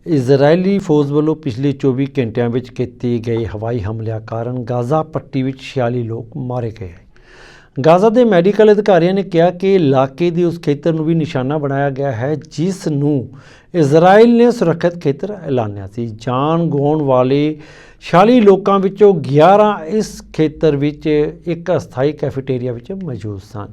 ਇਜ਼ਰਾਈਲੀ ਫੌਜ ਵੱਲੋਂ ਪਿਛਲੇ 24 ਘੰਟਿਆਂ ਵਿੱਚ ਕੀਤੇ ਗਏ ਹਵਾਈ ਹਮਲਿਆਂ ਕਾਰਨ ਗਾਜ਼ਾ ਪੱਟੀ ਵਿੱਚ 46 ਲੋਕ ਮਾਰੇ ਗਏ। ਗਾਜ਼ਾ ਦੇ ਮੈਡੀਕਲ ਅਧਿਕਾਰੀਆਂ ਨੇ ਕਿਹਾ ਕਿ ਇਲਾਕੇ ਦੇ ਉਸ ਖੇਤਰ ਨੂੰ ਵੀ ਨਿਸ਼ਾਨਾ ਬਣਾਇਆ ਗਿਆ ਹੈ ਜਿਸ ਨੂੰ ਇਜ਼ਰਾਈਲ ਨੇ ਸੁਰੱਖਿਅਤ ਖੇਤਰ ਐਲਾਨਿਆ ਸੀ। ਜਾਨ ਗਵਾਉਣ ਵਾਲੇ 46 ਲੋਕਾਂ ਵਿੱਚੋਂ 11 ਇਸ ਖੇਤਰ ਵਿੱਚ ਇੱਕ ਅਸਥਾਈ ਕੈਫੇਟੇਰੀਆ ਵਿੱਚ ਮੌਜੂਦ ਸਨ।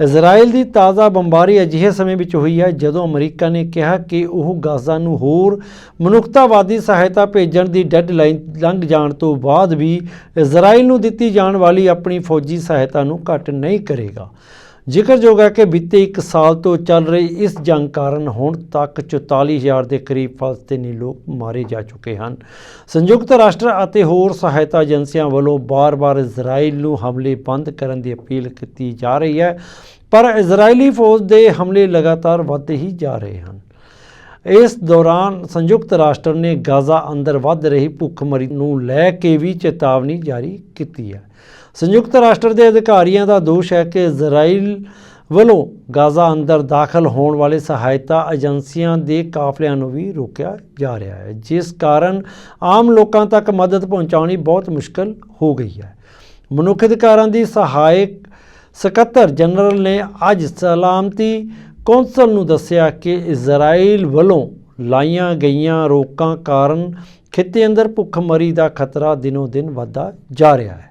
ਇਜ਼ਰਾਈਲ ਦੀ ਤਾਜ਼ਾ ਬੰਬਾਰੀ ਅਜਿਹੇ ਸਮੇਂ ਵਿੱਚ ਹੋਈ ਹੈ ਜਦੋਂ ਅਮਰੀਕਾ ਨੇ ਕਿਹਾ ਕਿ ਉਹ ਗਾਜ਼ਾ ਨੂੰ ਹੋਰ ਮਨੁੱਖਤਾਵਾਦੀ ਸਹਾਇਤਾ ਭੇਜਣ ਦੀ ਡੈਡਲਾਈਨ ਲੰਘ ਜਾਣ ਤੋਂ ਬਾਅਦ ਵੀ ਇਜ਼ਰਾਈਲ ਨੂੰ ਦਿੱਤੀ ਜਾਣ ਵਾਲੀ ਆਪਣੀ ਫੌਜੀ ਸਹਾਇਤਾ ਨੂੰ ਘੱਟ ਨਹੀਂ ਕਰੇਗਾ। ਜ਼ਿਕਰਯੋਗ ਹੈ ਕਿ ਬੀਤੇ 1 ਸਾਲ ਤੋਂ ਚੱਲ ਰਹੀ ਇਸ ਜੰਗ ਕਾਰਨ ਹੁਣ ਤੱਕ 44,000 ਦੇ ਕਰੀਬ ਫਲਸਤੀਨੀ ਲੋਕ ਮਾਰੇ ਜਾ ਚੁੱਕੇ ਹਨ। ਸੰਯੁਕਤ ਰਾਸ਼ਟਰ ਅਤੇ ਹੋਰ ਸਹਾਇਤਾ ਏਜੰਸੀਆਂ ਵੱਲੋਂ ਬਾਰ-ਬਾਰ ਇਜ਼ਰਾਈਲ ਨੂੰ ਹਮਲੇ ਬੰਦ ਕਰਨ ਦੀ ਅਪੀਲ ਕੀਤੀ ਜਾ ਰਹੀ ਹੈ, ਪਰ ਇਜ਼ਰਾਈਲੀ ਫੌਜ ਦੇ ਹਮਲੇ ਲਗਾਤਾਰ ਵੱਧਦੇ ਹੀ ਜਾ ਰਹੇ ਹਨ। ਇਸ ਦੌਰਾਨ ਸੰਯੁਕਤ ਰਾਸ਼ਟਰ ਨੇ ਗਾਜ਼ਾ ਅੰਦਰ ਵੱਧ ਰਹੀ ਭੁੱਖਮਰੀ ਨੂੰ ਲੈ ਕੇ ਵੀ ਚੇਤਾਵਨੀ ਜਾਰੀ ਕੀਤੀ ਹੈ। ਸੰਯੁਕਤ ਰਾਸ਼ਟਰ ਦੇ ਅਧਿਕਾਰੀਆਂ ਦਾ ਦੋਸ਼ ਹੈ ਕਿ ਇਜ਼ਰਾਈਲ ਵੱਲੋਂ ਗਾਜ਼ਾ ਅੰਦਰ ਦਾਖਲ ਹੋਣ ਵਾਲੇ ਸਹਾਇਤਾ ਏਜੰਸੀਆਂ ਦੇ ਕਾਫਲਿਆਂ ਨੂੰ ਵੀ ਰੋਕਿਆ ਜਾ ਰਿਹਾ ਹੈ, ਜਿਸ ਕਾਰਨ ਆਮ ਲੋਕਾਂ ਤੱਕ ਮਦਦ ਪਹੁੰਚਾਉਣੀ ਬਹੁਤ ਮੁਸ਼ਕਲ ਹੋ ਗਈ ਹੈ। ਮਨੁੱਖ ਅਧਿਕਾਰਾਂ ਦੀ ਸਹਾਇਕ ਸਕੱਤਰ ਜਨਰਲ ਨੇ ਅੱਜ ਸਲਾਮਤੀ ਕੌਂਸਲ ਨੂੰ ਦੱਸਿਆ ਕਿ ਇਜ਼ਰਾਈਲ ਵੱਲੋਂ ਲਾਈਆਂ ਗਈਆਂ ਰੋਕਾਂ ਕਾਰਨ ਖਿੱਤੇ ਅੰਦਰ ਭੁੱਖਮਰੀ ਦਾ ਖਤਰਾ ਦਿਨੋਂ-ਦਿਨ ਵੱਧਦਾ ਜਾ ਰਿਹਾ ਹੈ।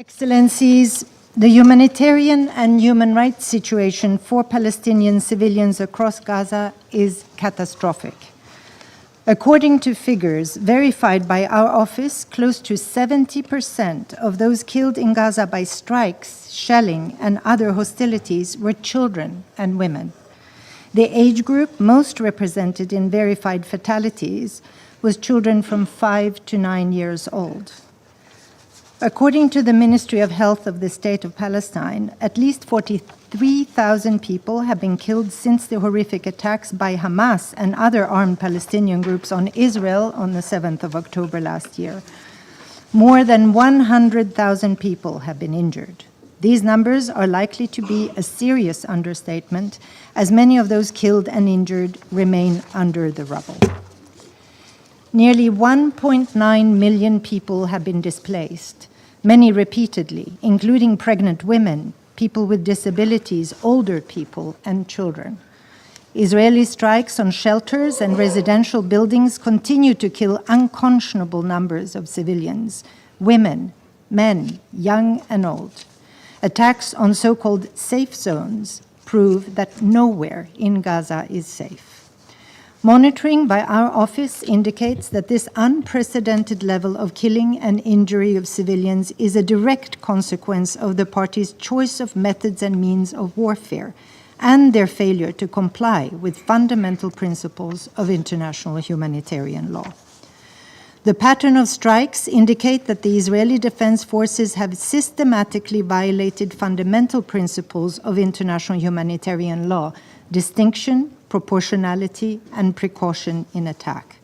Excellencies, the humanitarian and human rights situation for Palestinian civilians across Gaza is catastrophic. According to figures verified by our office, close to 70% of those killed in Gaza by strikes, shelling, and other hostilities were children and women. The age group most represented in verified fatalities was children from 5 to 9 years old. According to the Ministry of Health of the State of Palestine, at least 43,000 people have been killed since the horrific attacks by Hamas and other armed Palestinian groups on Israel on the 7th of October last year. More than 100,000 people have been injured. These numbers are likely to be a serious understatement, as many of those killed and injured remain under the rubble. Nearly 1.9 million people have been displaced, many repeatedly, including pregnant women, people with disabilities, older people, and children. Israeli strikes on shelters and residential buildings continue to kill unconscionable numbers of civilians, women, men, young and old. Attacks on so-called safe zones prove that nowhere in Gaza is safe. Monitoring by our office indicates that this unprecedented level of killing and injury of civilians is a direct consequence of the parties' choice of methods and means of warfare and their failure to comply with fundamental principles of international humanitarian law. The pattern of strikes indicate that the Israeli Defense Forces have systematically violated fundamental principles of international humanitarian law, distinction, proportionality, and precaution in attack.